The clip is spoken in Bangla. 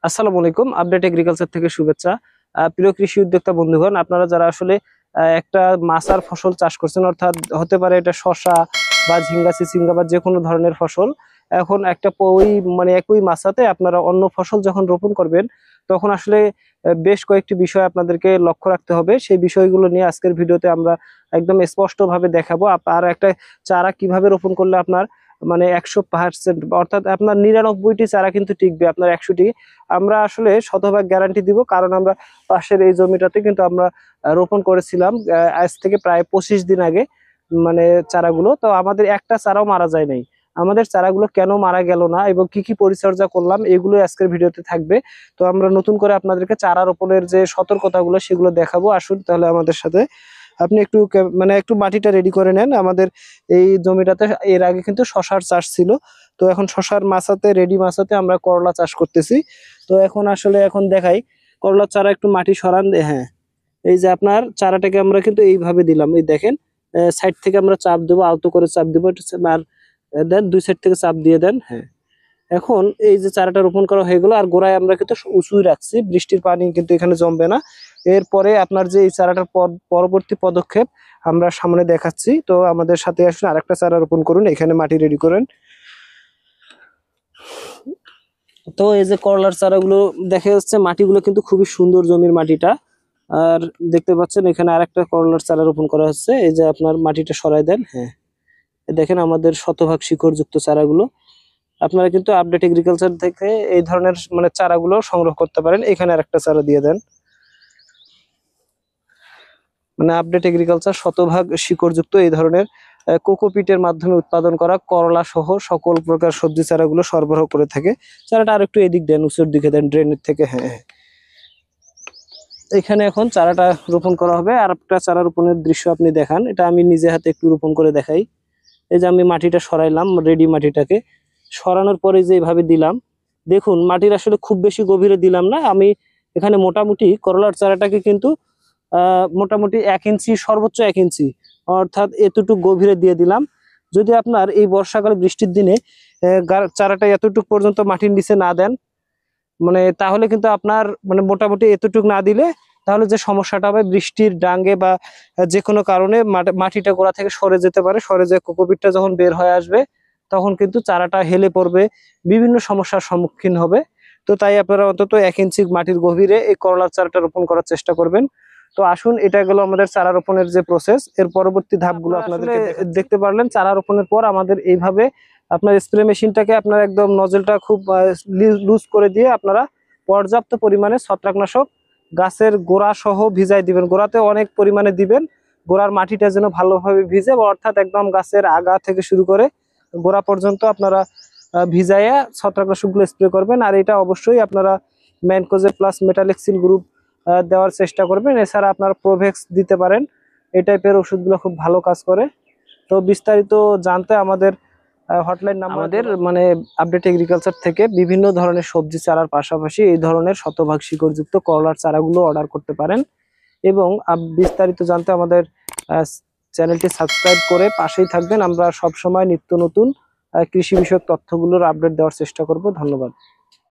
আসসালামু আলাইকুম। আপডেট এগ্রিকালচার থেকে শুভেচ্ছা। প্রিয় কৃষি উদ্যোক্তা বন্ধুগণ, আপনারা যারা আসলে একটা মাছার ফসল চাষ করছেন, অর্থাৎ হতে পারে এটা শসা বা ঝিঙ্গা চিচিঙ্গা বা যে কোনো ধরনের ফসল। এখন একটা ওই মানে একই মাছাতে আপনারা অন্য ফসল যখন রোপণ করবেন, তখন আসলে বেশ কয়েকটি বিষয় আপনাদেরকে লক্ষ্য রাখতে হবে। সেই বিষয়গুলো নিয়ে আজকের ভিডিওতে আমরা একদম স্পষ্টভাবে দেখাবো। আর একটা চারা কিভাবে রোপণ করলে আপনার মানে 100%, অর্থাৎ আপনার 99টি চারা কিন্তু টিকবে, আপনার 100টি আমরা আসলে শতভাগ গ্যারান্টি দিব। কারণ আমরা পাশের এই জমিটাতে কিন্তু আমরা রোপণ করেছিলাম আজ থেকে প্রায় 25 দিন আগে, মানে চারাগুলো। তো আমাদের একটা চারাও মারা যায় নাই। আমাদের চারাগুলো কেন মারা গেল না এবং কি কি পরিচর্যা করলাম, এগুলো আজকের ভিডিওতে থাকবে। তো আমরা নতুন করে আপনাদেরকে চারা রোপণের যে সতর্কতাগুলো সেগুলো দেখাবো। আসুন তাহলে আমাদের সাথে। আপনি একটু মানে একটু মাটিটা রেডি করে নেন। আমাদের এই জমিটাতে এর আগে কিন্তু শশার চাষ ছিল। তো এখন শশার মাচাতে, রেডি মাচাতে আমরা করলা চাষ করতেছি। তো এখন দেখাই করলার চারা একটু মাটি সরান হ্যাঁ, এই যে আপনার চারাটাকে আমরা কিন্তু এইভাবে দিলাম, এই দেখেন সাইড থেকে আমরা চাপ দেবো, আলতো করে চাপ দেবো। আর দেন দুই সাইড থেকে চাপ দিয়ে দেন। হ্যাঁ, এখন এই যে চারাটা রোপণ করা হয়ে গেল, আর গোড়ায় আমরা কিন্তু উঁচুই রাখছি, বৃষ্টির পানি কিন্তু এখানে জমবে না। এরপরে আপনার যে এই চারাটার পরবর্তী পদক্ষেপ আমরা সামনে দেখাচ্ছি। তো আমাদের সাথে আসলে আরেকটা চারা রোপণ করুন, এখানে মাটি রেডি করেন। তো এই যে করলার চারাগুলো দেখা যাচ্ছে, মাটিগুলো কিন্তু খুবই সুন্দর, জমির মাটিটা। আর দেখতে পাচ্ছেন এখানে আরেকটা করলার চারা রোপণ করা হচ্ছে। এই যে আপনার মাটিটা সরাই দেন। হ্যাঁ, দেখেন আমাদের শতভাগ শিকড়যুক্ত চারাগুলো। আপনারা কিন্তু আপডেট এগ্রিকালচার থেকে এই ধরনের মানে চারাগুলো সংগ্রহ করতে পারেন। এখানে আরেকটা চারা দিয়ে দেন। মানে আপডেট এগ্রিকালচার শতভাগ শিকড়যুক্ত এই ধরনের কোকোপিটের মাধ্যমে উৎপাদন করা করলা সহ সকল প্রকার সবজি চারাগুলো সরবরাহ করে থাকে। চারাটা আরেকটু এদিক দেন, উঁচুর দিকে দেন, ড্রেনের থেকে। হ্যাঁ হ্যাঁ, এখানে এখন চারাটা রোপণ করা হবে। আর একটা চারা রোপণের দৃশ্য আপনি দেখান, এটা আমি নিজে হাতে একটু রোপণ করে দেখাই। এই যে আমি মাটিটা সরাইলাম, রেডি মাটিটাকে সরানোর পরে যে এইভাবে দিলাম, দেখুন মাটির আসলে খুব বেশি গভীরে দিলাম না আমি। এখানে মোটামুটি করলার চারাটাকে কিন্তু মোটামুটি 1 ইঞ্চি, সর্বোচ্চ 1 ইঞ্চি, অর্থাৎ এতটুকু গভীরে দিয়ে দিলাম। যদি আপনার এই বর্ষাকালে বৃষ্টির দিনে চারাটা এতটুকু পর্যন্ত মাটির নিচে না দেন, মানে তাহলে কিন্তু আপনার মানে মোটামুটি এতটুকু না দিলে, তাহলে যে সমস্যাটা হবে, বৃষ্টির ডাঙ্গে বা যে কোনো কারণে মাটিটা গোড়া থেকে সরে যেতে পারে। সরে যে কোকোপিটটা যখন বের হয়ে আসবে, তখন কিন্তু চারাটা হেলে পড়বে, বিভিন্ন সমস্যার সম্মুখীন হবে। তো তাই আপনারা অন্তত 1 ইঞ্চি মাটির গভীরে এই করলার চারাটা রোপণ করার চেষ্টা করবেন। তো আসুন, এটা গেল আমাদের চারা রোপণের যে প্রসেস। এর পরবর্তী ধাপগুলো আপনাদেরকে দেখতে পারলেন। চারা রোপণের পর আমাদের এইভাবে আপনার স্প্রে মেশিনটাকে আপনার একদম নজলটা খুব লুজ করে দিয়ে আপনারা পর্যাপ্ত পরিমাণে ছত্রাকনাশক গাছের গোড়া সহ ভিজাই দিবেন। গোড়াতে অনেক পরিমাণে দিবেন, গোড়ার মাটিটা যেন ভালোভাবে ভিজে, অর্থাৎ একদম গাছের আগা থেকে শুরু করে গোড়া পর্যন্ত আপনারা ভিজাইয়া ছত্রাকনাশকগুলো স্প্রে করবেন। আর এটা অবশ্যই আপনারা ম্যানকোজেব প্লাস মেটালেক্সিল গ্রুপ দেওয়ার চেষ্টা করবেন। এছাড়া আপনারা প্রোভেক্স দিতে পারেন, এই টাইপের ওষুধগুলো খুব ভালো কাজ করে। তো বিস্তারিত জানতে আমাদের হটলাইন নাম্বার, আমাদের মানে আপডেট এগ্রিকালচার থেকে বিভিন্ন ধরনের সবজি চারার পাশাপাশি এই ধরনের শতভাগ শিকড়যুক্ত করলার চারাগুলো অর্ডার করতে পারেন। এবং বিস্তারিত জানতে আমাদের চ্যানেলটি সাবস্ক্রাইব করে পাশেই থাকবেন। আমরা সব সময় নিত্য নতুন কৃষি বিষয়ক তথ্যগুলোর আপডেট দেওয়ার চেষ্টা করব। ধন্যবাদ।